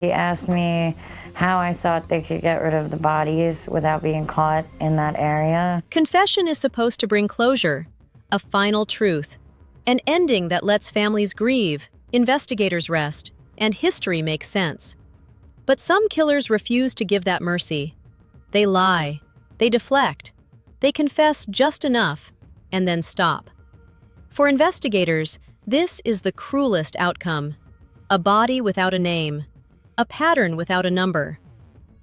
He asked me how I thought they could get rid of the bodies without being caught in that area. Confession is supposed to bring closure, a final truth, an ending that lets families grieve, investigators rest, and history make sense. But some killers refuse to give that mercy. They lie, they deflect, they confess just enough, and then stop. For investigators, this is the cruelest outcome. A body without a name, a pattern without a number.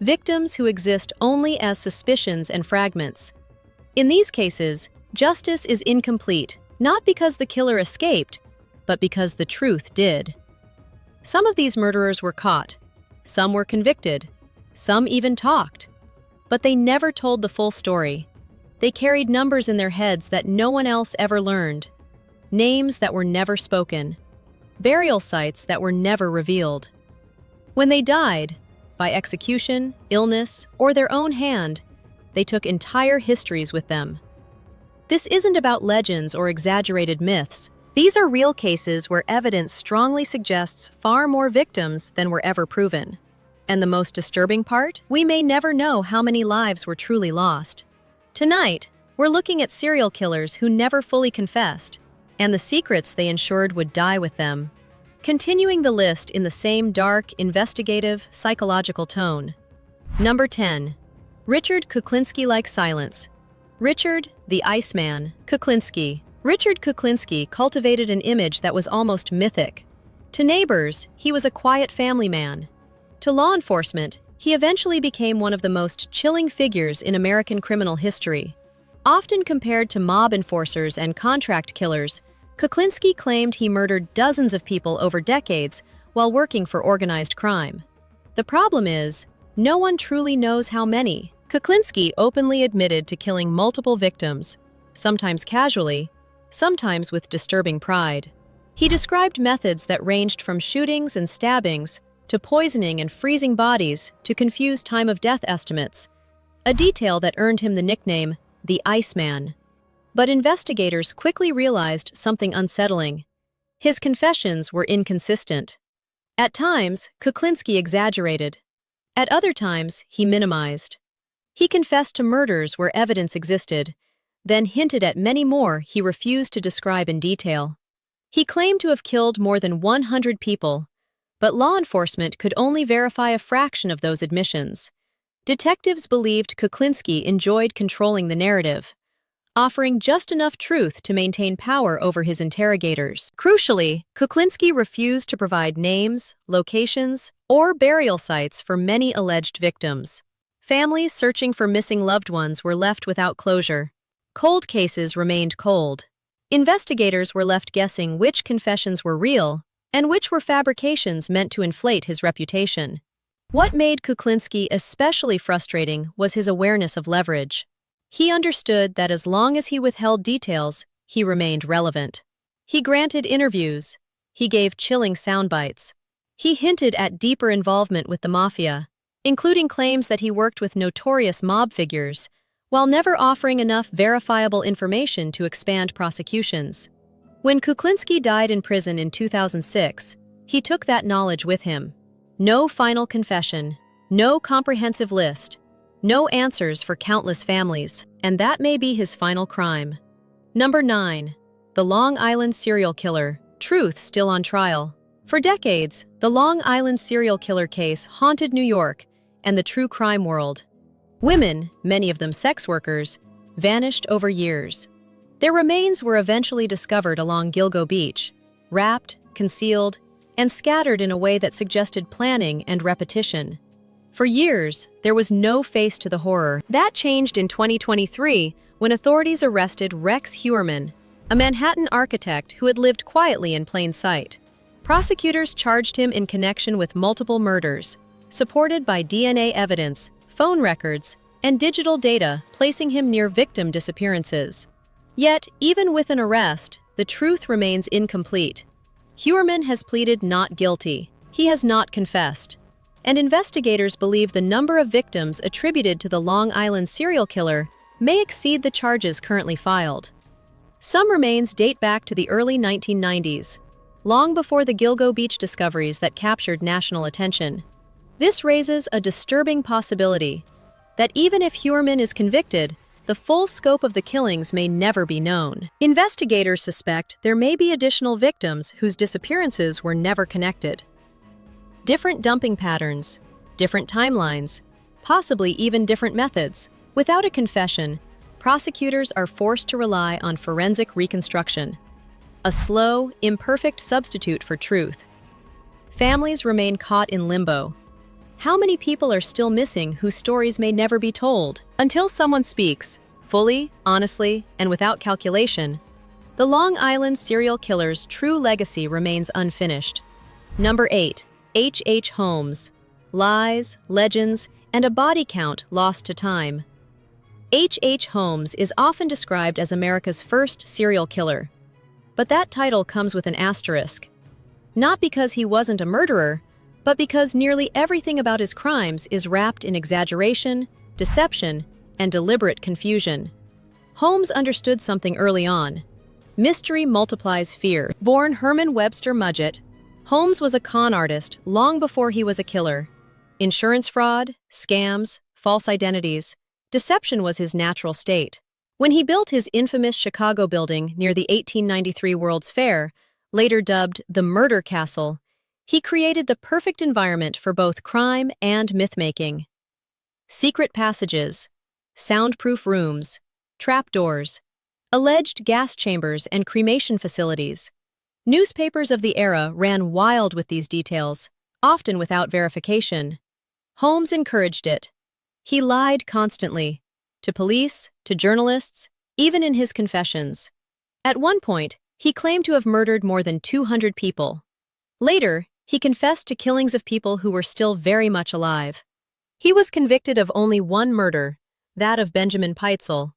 Victims who exist only as suspicions and fragments. In these cases, justice is incomplete, not because the killer escaped, but because the truth did. Some of these murderers were caught, some were convicted, some even talked. But they never told the full story. They carried numbers in their heads that no one else ever learned, names that were never spoken, burial sites that were never revealed. When they died, by execution, illness, or their own hand, they took entire histories with them. This isn't about legends or exaggerated myths. These are real cases where evidence strongly suggests far more victims than were ever proven. And the most disturbing part? We may never know how many lives were truly lost. Tonight, we're looking at serial killers who never fully confessed, and the secrets they ensured would die with them. Continuing the list in the same dark, investigative, psychological tone. Number 10. Richard Kuklinski-like silence. Richard, the Iceman, Kuklinski. Richard Kuklinski cultivated an image that was almost mythic. To neighbors, he was a quiet family man. To law enforcement, he eventually became one of the most chilling figures in American criminal history. Often compared to mob enforcers and contract killers, Kuklinski claimed he murdered dozens of people over decades while working for organized crime. The problem is, no one truly knows how many. Kuklinski openly admitted to killing multiple victims, sometimes casually, sometimes with disturbing pride. He described methods that ranged from shootings and stabbings to poisoning and freezing bodies to confuse time of death estimates, a detail that earned him the nickname, the Iceman. But investigators quickly realized something unsettling. His confessions were inconsistent. At times, Kuklinski exaggerated. At other times, he minimized. He confessed to murders where evidence existed, then hinted at many more he refused to describe in detail. He claimed to have killed more than 100 people, but law enforcement could only verify a fraction of those admissions. Detectives believed Kuklinski enjoyed controlling the narrative, offering just enough truth to maintain power over his interrogators. Crucially, Kuklinski refused to provide names, locations, or burial sites for many alleged victims. Families searching for missing loved ones were left without closure. Cold cases remained cold. Investigators were left guessing which confessions were real and which were fabrications meant to inflate his reputation. What made Kuklinski especially frustrating was his awareness of leverage. He understood that as long as he withheld details, he remained relevant. He granted interviews. He gave chilling soundbites. He hinted at deeper involvement with the mafia, including claims that he worked with notorious mob figures, while never offering enough verifiable information to expand prosecutions. When Kuklinski died in prison in 2006, he took that knowledge with him. No final confession, no comprehensive list, no answers for countless families, and that may be his final crime. Number 9. The Long Island Serial Killer, truth still on trial. For decades, the Long Island serial killer case haunted New York and the true crime world. Women, many of them sex workers, vanished over years. Their remains were eventually discovered along Gilgo Beach, wrapped, concealed, and scattered in a way that suggested planning and repetition. For years, there was no face to the horror. That changed in 2023 when authorities arrested Rex Heuermann, a Manhattan architect who had lived quietly in plain sight. Prosecutors charged him in connection with multiple murders, supported by DNA evidence, phone records, and digital data, placing him near victim disappearances. Yet, even with an arrest, the truth remains incomplete. Heuermann has pleaded not guilty. He has not confessed. And investigators believe the number of victims attributed to the Long Island serial killer may exceed the charges currently filed. Some remains date back to the early 1990s, long before the Gilgo Beach discoveries that captured national attention. This raises a disturbing possibility that even if Huerman is convicted, the full scope of the killings may never be known. Investigators suspect there may be additional victims whose disappearances were never connected. Different dumping patterns, different timelines, possibly even different methods. Without a confession, prosecutors are forced to rely on forensic reconstruction, a slow, imperfect substitute for truth. Families remain caught in limbo. How many people are still missing whose stories may never be told? Until someone speaks, fully, honestly, and without calculation, the Long Island serial killer's true legacy remains unfinished. Number 8. H. Holmes. Lies, legends, and a body count lost to time. H. Holmes is often described as America's first serial killer, but that title comes with an asterisk. Not because he wasn't a murderer, but because nearly everything about his crimes is wrapped in exaggeration, deception, and deliberate confusion. Holmes understood something early on. Mystery multiplies fear. Born Herman Webster Mudgett, Holmes was a con artist long before he was a killer. Insurance fraud, scams, false identities, deception was his natural state. When he built his infamous Chicago building near the 1893 World's Fair, later dubbed the Murder Castle, he created the perfect environment for both crime and myth-making. Secret passages, soundproof rooms, trapdoors, alleged gas chambers and cremation facilities. Newspapers of the era ran wild with these details, often without verification. Holmes encouraged it. He lied constantly, to police, to journalists, even in his confessions. At one point, he claimed to have murdered more than 200 people. Later, he confessed to killings of people who were still very much alive. He was convicted of only one murder, that of Benjamin Pitezel,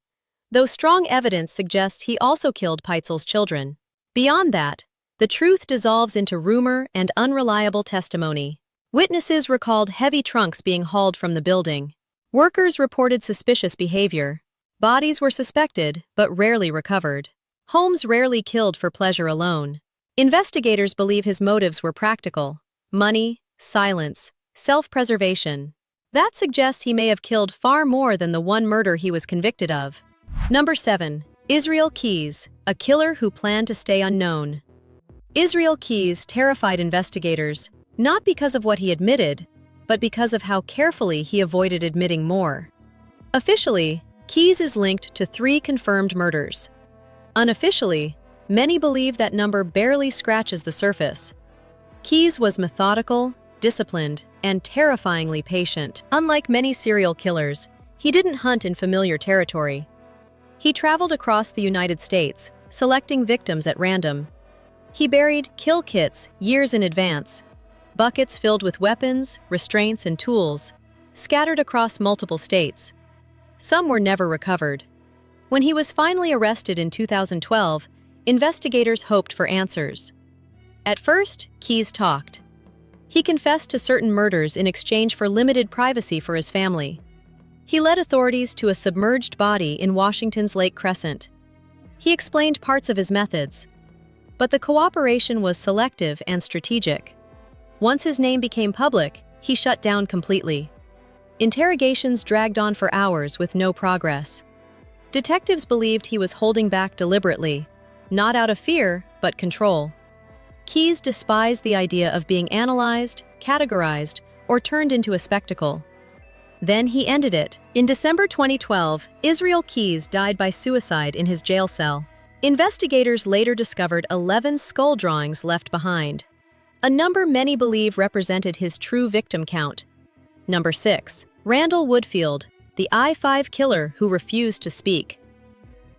though strong evidence suggests he also killed Pitezel's children. Beyond that, the truth dissolves into rumor and unreliable testimony. Witnesses recalled heavy trunks being hauled from the building. Workers reported suspicious behavior. Bodies were suspected, but rarely recovered. Holmes rarely killed for pleasure alone. Investigators believe his motives were practical: money, silence, self-preservation. That suggests he may have killed far more than the one murder he was convicted of. Number 7. Israel Keyes, a killer who planned to stay unknown. Israel Keyes terrified investigators, not because of what he admitted, but because of how carefully he avoided admitting more. Officially, Keyes is linked to 3 confirmed murders. Unofficially, many believe that number barely scratches the surface. Keyes was methodical, disciplined, and terrifyingly patient. Unlike many serial killers, he didn't hunt in familiar territory. He traveled across the United States, selecting victims at random. He buried kill kits years in advance, buckets filled with weapons, restraints, and tools, scattered across multiple states. Some were never recovered. When he was finally arrested in 2012, investigators hoped for answers. At first, Keyes talked. He confessed to certain murders in exchange for limited privacy for his family. He led authorities to a submerged body in Washington's Lake Crescent. He explained parts of his methods, but the cooperation was selective and strategic. Once his name became public, he shut down completely. Interrogations dragged on for hours with no progress. Detectives believed he was holding back deliberately, not out of fear, but control. Keyes despised the idea of being analyzed, categorized, or turned into a spectacle. Then he ended it. In December 2012, Israel Keyes died by suicide in his jail cell. Investigators later discovered 11 skull drawings left behind, a number many believe represented his true victim count. Number 6. Randall Woodfield, the I-5 killer who refused to speak.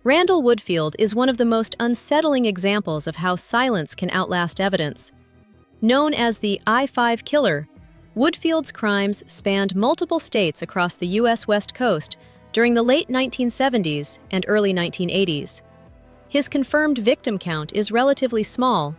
Randall Woodfield is one of the most unsettling examples of how silence can outlast evidence. Known as the I-5 killer, Woodfield's crimes spanned multiple states across the U.S. West Coast during the late 1970s and early 1980s. His confirmed victim count is relatively small,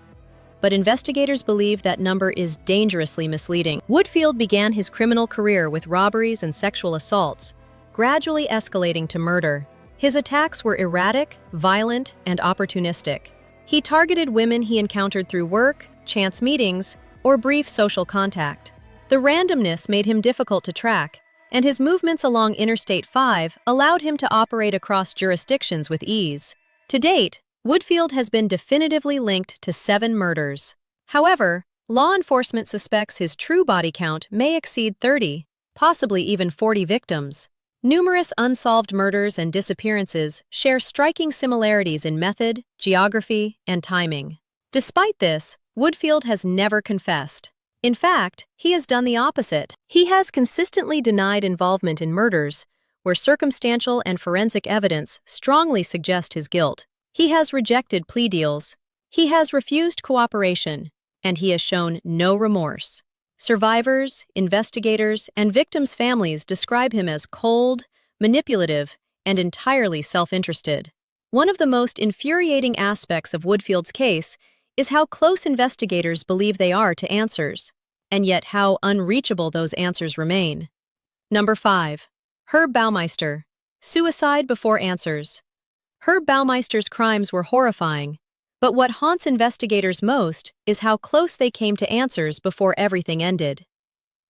but investigators believe that number is dangerously misleading. Woodfield began his criminal career with robberies and sexual assaults, gradually escalating to murder. His attacks were erratic, violent, and opportunistic. He targeted women he encountered through work, chance meetings, or brief social contact. The randomness made him difficult to track, and his movements along Interstate 5 allowed him to operate across jurisdictions with ease. To date, Woodfield has been definitively linked to 7 murders. However, law enforcement suspects his true body count may exceed 30, possibly even 40 victims. Numerous unsolved murders and disappearances share striking similarities in method, geography, and timing. Despite this, Woodfield has never confessed. In fact, he has done the opposite. He has consistently denied involvement in murders where circumstantial and forensic evidence strongly suggest his guilt. He has rejected plea deals. He has refused cooperation, and he has shown no remorse. Survivors, investigators, and victims' families describe him as cold, manipulative, and entirely self-interested. One of the most infuriating aspects of Woodfield's case is how close investigators believe they are to answers, and yet how unreachable those answers remain. Number 5. Herb Baumeister. Suicide before answers. Herb Baumeister's crimes were horrifying, but what haunts investigators most is how close they came to answers before everything ended.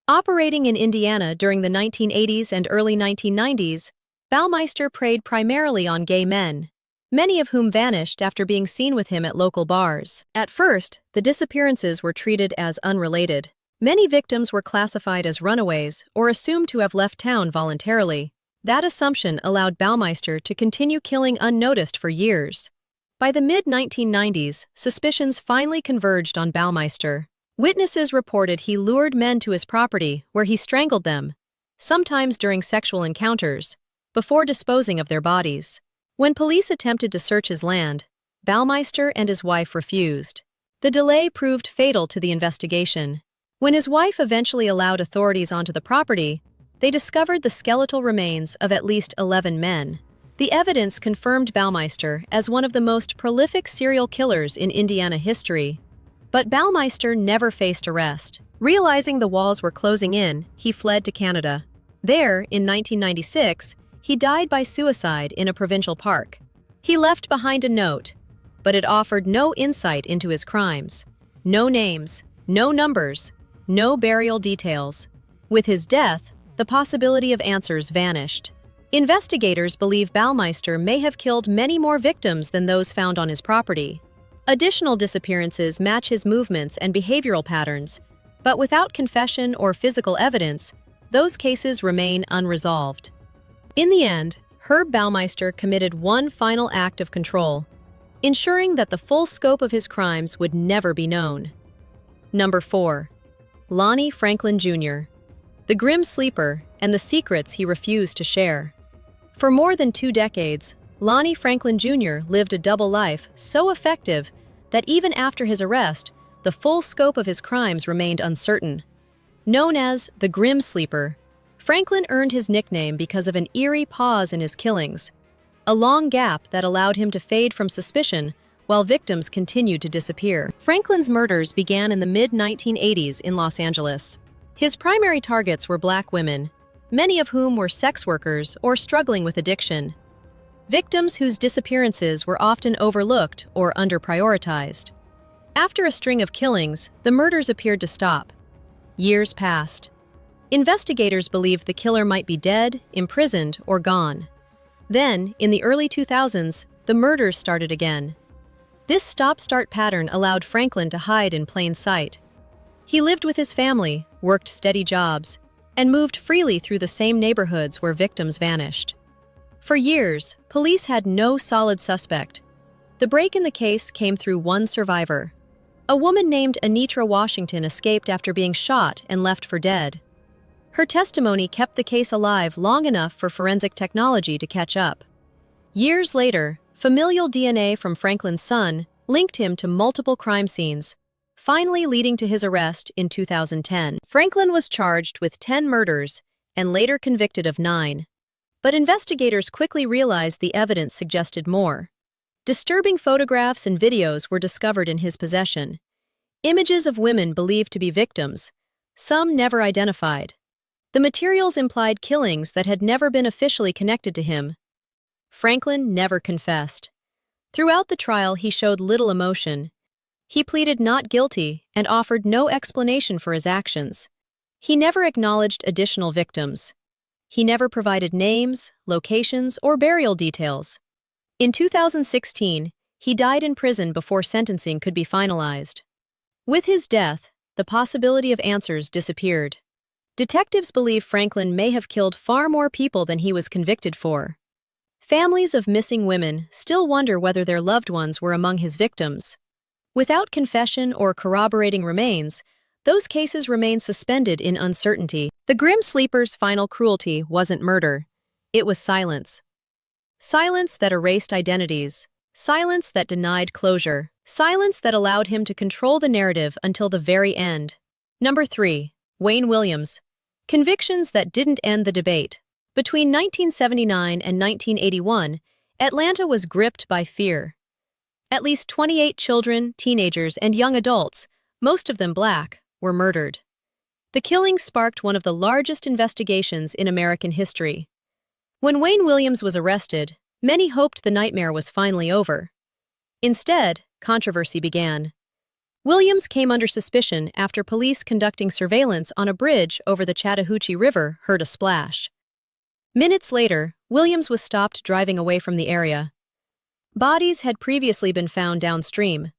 Operating in Indiana during the 1980s and early 1990s, Baumeister preyed primarily on gay men, many of whom vanished after being seen with him at local bars. At first, the disappearances were treated as unrelated. Many victims were classified as runaways or assumed to have left town voluntarily. That assumption allowed Baumeister to continue killing unnoticed for years. By the mid-1990s, suspicions finally converged on Baumeister. Witnesses reported he lured men to his property where he strangled them, sometimes during sexual encounters, before disposing of their bodies. When police attempted to search his land, Baumeister and his wife refused. The delay proved fatal to the investigation. When his wife eventually allowed authorities onto the property, they discovered the skeletal remains of at least 11 men. The evidence confirmed Baumeister as one of the most prolific serial killers in Indiana history. But Baumeister never faced arrest. Realizing the walls were closing in, he fled to Canada. There, in 1996, he died by suicide in a provincial park. He left behind a note, but it offered no insight into his crimes. No names, no numbers, no burial details. With his death, the possibility of answers vanished. Investigators believe Baumeister may have killed many more victims than those found on his property. Additional disappearances match his movements and behavioral patterns, but without confession or physical evidence, those cases remain unresolved. In the end, Herb Baumeister committed one final act of control, ensuring that the full scope of his crimes would never be known. Number 4. Lonnie Franklin Jr. The grim sleeper and the secrets he refused to share. For more than 2 decades, Lonnie Franklin Jr. lived a double life so effective that even after his arrest, the full scope of his crimes remained uncertain. Known as the Grim Sleeper, Franklin earned his nickname because of an eerie pause in his killings, a long gap that allowed him to fade from suspicion while victims continued to disappear. Franklin's murders began in the mid-1980s in Los Angeles. His primary targets were black women, many of whom were sex workers or struggling with addiction. Victims whose disappearances were often overlooked or under-prioritized. After a string of killings, the murders appeared to stop. Years passed. Investigators believed the killer might be dead, imprisoned, or gone. Then, in the early 2000s, the murders started again. This stop-start pattern allowed Franklin to hide in plain sight. He lived with his family, worked steady jobs, and moved freely through the same neighborhoods where victims vanished. For years, police had no solid suspect. The break in the case came through one survivor. A woman named Anitra Washington escaped after being shot and left for dead. Her testimony kept the case alive long enough for forensic technology to catch up. Years later, familial DNA from Franklin's son linked him to multiple crime scenes, finally leading to his arrest in 2010. Franklin was charged with 10 murders and later convicted of 9. But investigators quickly realized the evidence suggested more. Disturbing photographs and videos were discovered in his possession. Images of women believed to be victims, some never identified. The materials implied killings that had never been officially connected to him. Franklin never confessed. Throughout the trial, he showed little emotion. He pleaded not guilty and offered no explanation for his actions. He never acknowledged additional victims. He never provided names, locations, or burial details. In 2016, he died in prison before sentencing could be finalized. With his death, the possibility of answers disappeared. Detectives believe Franklin may have killed far more people than he was convicted for. Families of missing women still wonder whether their loved ones were among his victims. Without confession or corroborating remains, those cases remain suspended in uncertainty. The Grim Sleeper's final cruelty wasn't murder. It was silence. Silence that erased identities. Silence that denied closure. Silence that allowed him to control the narrative until the very end. Number 3. Wayne Williams. Convictions that didn't end the debate. Between 1979 and 1981, Atlanta was gripped by fear. At least 28 children, teenagers, and young adults, most of them black, were murdered. The killing sparked one of the largest investigations in American history. When Wayne Williams was arrested, many hoped the nightmare was finally over. Instead, controversy began. Williams came under suspicion after police conducting surveillance on a bridge over the Chattahoochee River heard a splash. Minutes later, Williams was stopped driving away from the area. Bodies had previously been found downstream.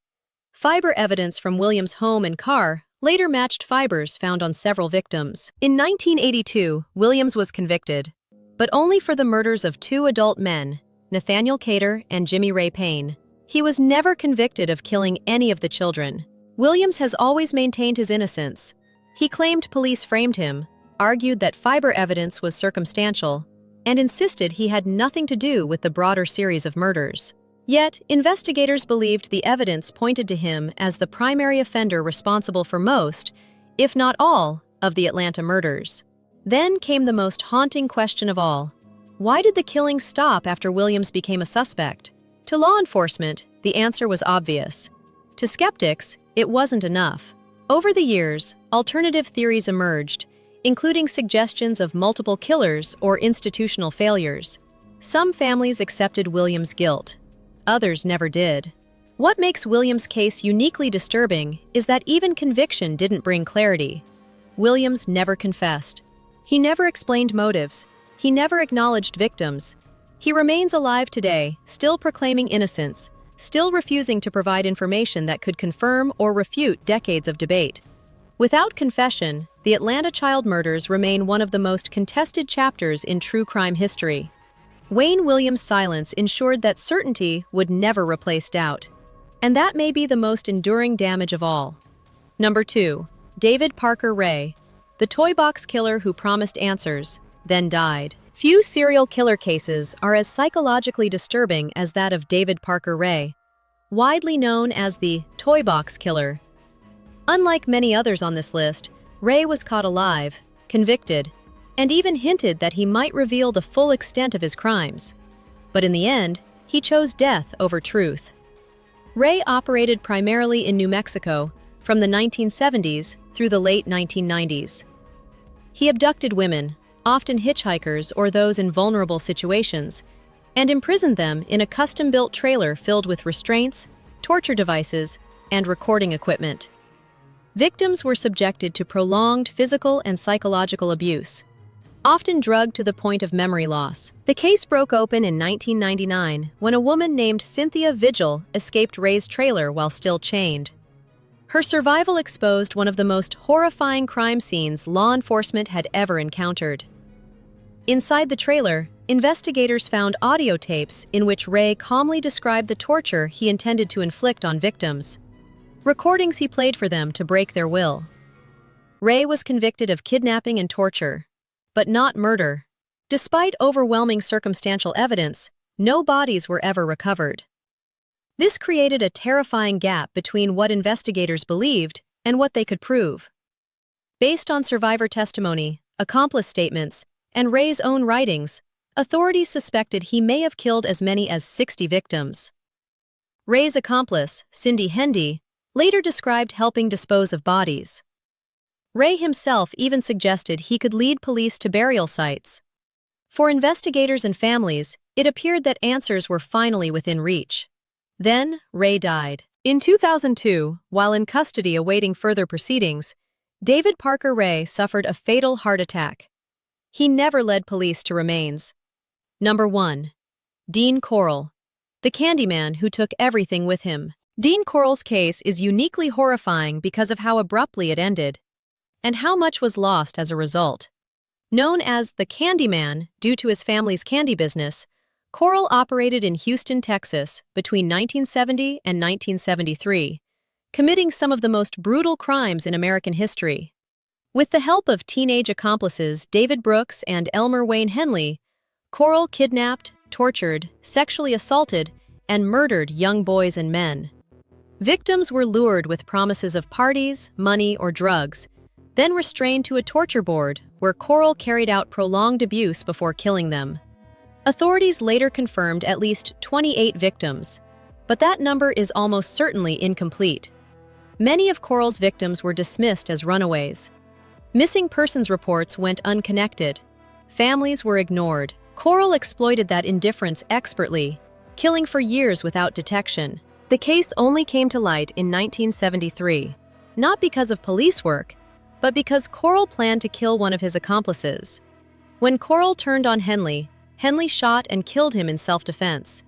Fiber evidence from Williams' home and car later matched fibers found on several victims. In 1982, Williams was convicted, but only for the murders of 2 adult men, Nathaniel Cater and Jimmy Ray Payne. He was never convicted of killing any of the children. Williams has always maintained his innocence. He claimed police framed him, argued that fiber evidence was circumstantial, and insisted he had nothing to do with the broader series of murders. Yet, investigators believed the evidence pointed to him as the primary offender responsible for most, if not all, of the Atlanta murders. Then came the most haunting question of all. Why did the killing stop after Williams became a suspect? To law enforcement, the answer was obvious. To skeptics, it wasn't enough. Over the years, alternative theories emerged, including suggestions of multiple killers or institutional failures. Some families accepted Williams' guilt. Others never did. What makes Williams' case uniquely disturbing is that even conviction didn't bring clarity. Williams never confessed. He never explained motives. He never acknowledged victims. He remains alive today, still proclaiming innocence, still refusing to provide information that could confirm or refute decades of debate. Without confession, the Atlanta child murders remain one of the most contested chapters in true crime history. Wayne Williams' silence ensured that certainty would never replace doubt. And that may be the most enduring damage of all. Number 2. David Parker Ray, the toy box killer who promised answers, then died. Few serial killer cases are as psychologically disturbing as that of David Parker Ray, widely known as the toy box killer. Unlike many others on this list, Ray was caught alive, convicted, and even hinted that he might reveal the full extent of his crimes. But in the end, he chose death over truth. Ray operated primarily in New Mexico from the 1970s through the late 1990s. He abducted women, often hitchhikers or those in vulnerable situations, and imprisoned them in a custom-built trailer filled with restraints, torture devices, and recording equipment. Victims were subjected to prolonged physical and psychological abuse, often drugged to the point of memory loss. The case broke open in 1999 when a woman named Cynthia Vigil escaped Ray's trailer while still chained. Her survival exposed one of the most horrifying crime scenes law enforcement had ever encountered. Inside the trailer, investigators found audio tapes in which Ray calmly described the torture he intended to inflict on victims, recordings he played for them to break their will. Ray was convicted of kidnapping and torture, but not murder. Despite overwhelming circumstantial evidence, no bodies were ever recovered. This created a terrifying gap between what investigators believed and what they could prove. Based on survivor testimony, accomplice statements, and Ray's own writings, authorities suspected he may have killed as many as 60 victims. Ray's accomplice, Cindy Hendy, later described helping dispose of bodies. Ray himself even suggested he could lead police to burial sites. For investigators and families, it appeared that answers were finally within reach. Then, Ray died. In 2002, while in custody awaiting further proceedings, David Parker Ray suffered a fatal heart attack. He never led police to remains. Number 1. Dean Corll, the Candyman who took everything with him. Dean Corll's case is uniquely horrifying because of how abruptly it ended, and how much was lost as a result. Known as the Candyman due to his family's candy business, Corll operated in Houston, Texas between 1970 and 1973, committing some of the most brutal crimes in American history. With the help of teenage accomplices David Brooks and Elmer Wayne Henley, Corll kidnapped, tortured, sexually assaulted, and murdered young boys and men. Victims were lured with promises of parties, money, or drugs, then restrained to a torture board where Corll carried out prolonged abuse before killing them. Authorities later confirmed at least 28 victims, but that number is almost certainly incomplete. Many of Corll's victims were dismissed as runaways. Missing persons reports went unconnected. Families were ignored. Corll exploited that indifference expertly, killing for years without detection. The case only came to light in 1973, not because of police work, but because Corll planned to kill one of his accomplices. When Corll turned on Henley, Henley shot and killed him in self-defense.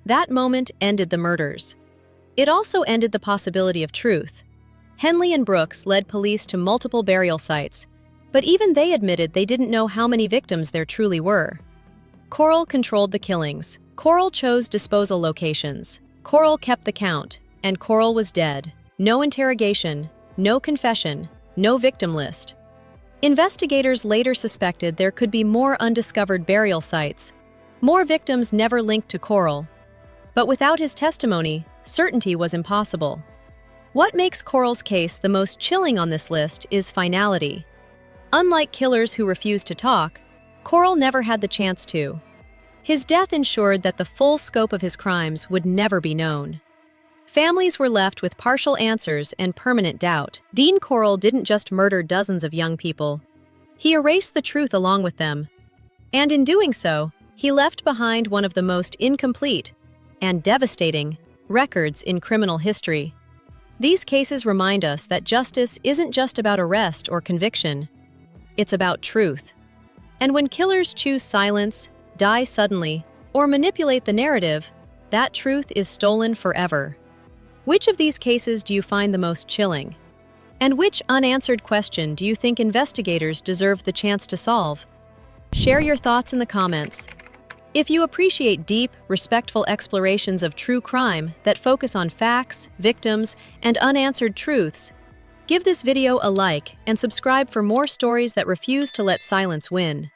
That moment ended the murders. It also ended the possibility of truth. Henley and Brooks led police to multiple burial sites, but even they admitted they didn't know how many victims there truly were. Corll controlled the killings. Corll chose disposal locations. Corll kept the count, and Corll was dead. No interrogation, no confession, no victim list. Investigators later suspected there could be more undiscovered burial sites, more victims never linked to Corll. But without his testimony, certainty was impossible. What makes Corll's case the most chilling on this list is finality. Unlike killers who refuse to talk, Corll never had the chance to. His death ensured that the full scope of his crimes would never be known. Families were left with partial answers and permanent doubt. Dean Corll didn't just murder dozens of young people. He erased the truth along with them. And in doing so, he left behind one of the most incomplete and devastating records in criminal history. These cases remind us that justice isn't just about arrest or conviction. It's about truth. And when killers choose silence, die suddenly, or manipulate the narrative, that truth is stolen forever. Which of these cases do you find the most chilling? And which unanswered question do you think investigators deserve the chance to solve? Share your thoughts in the comments. If you appreciate deep, respectful explorations of true crime that focus on facts, victims, and unanswered truths, give this video a like and subscribe for more stories that refuse to let silence win.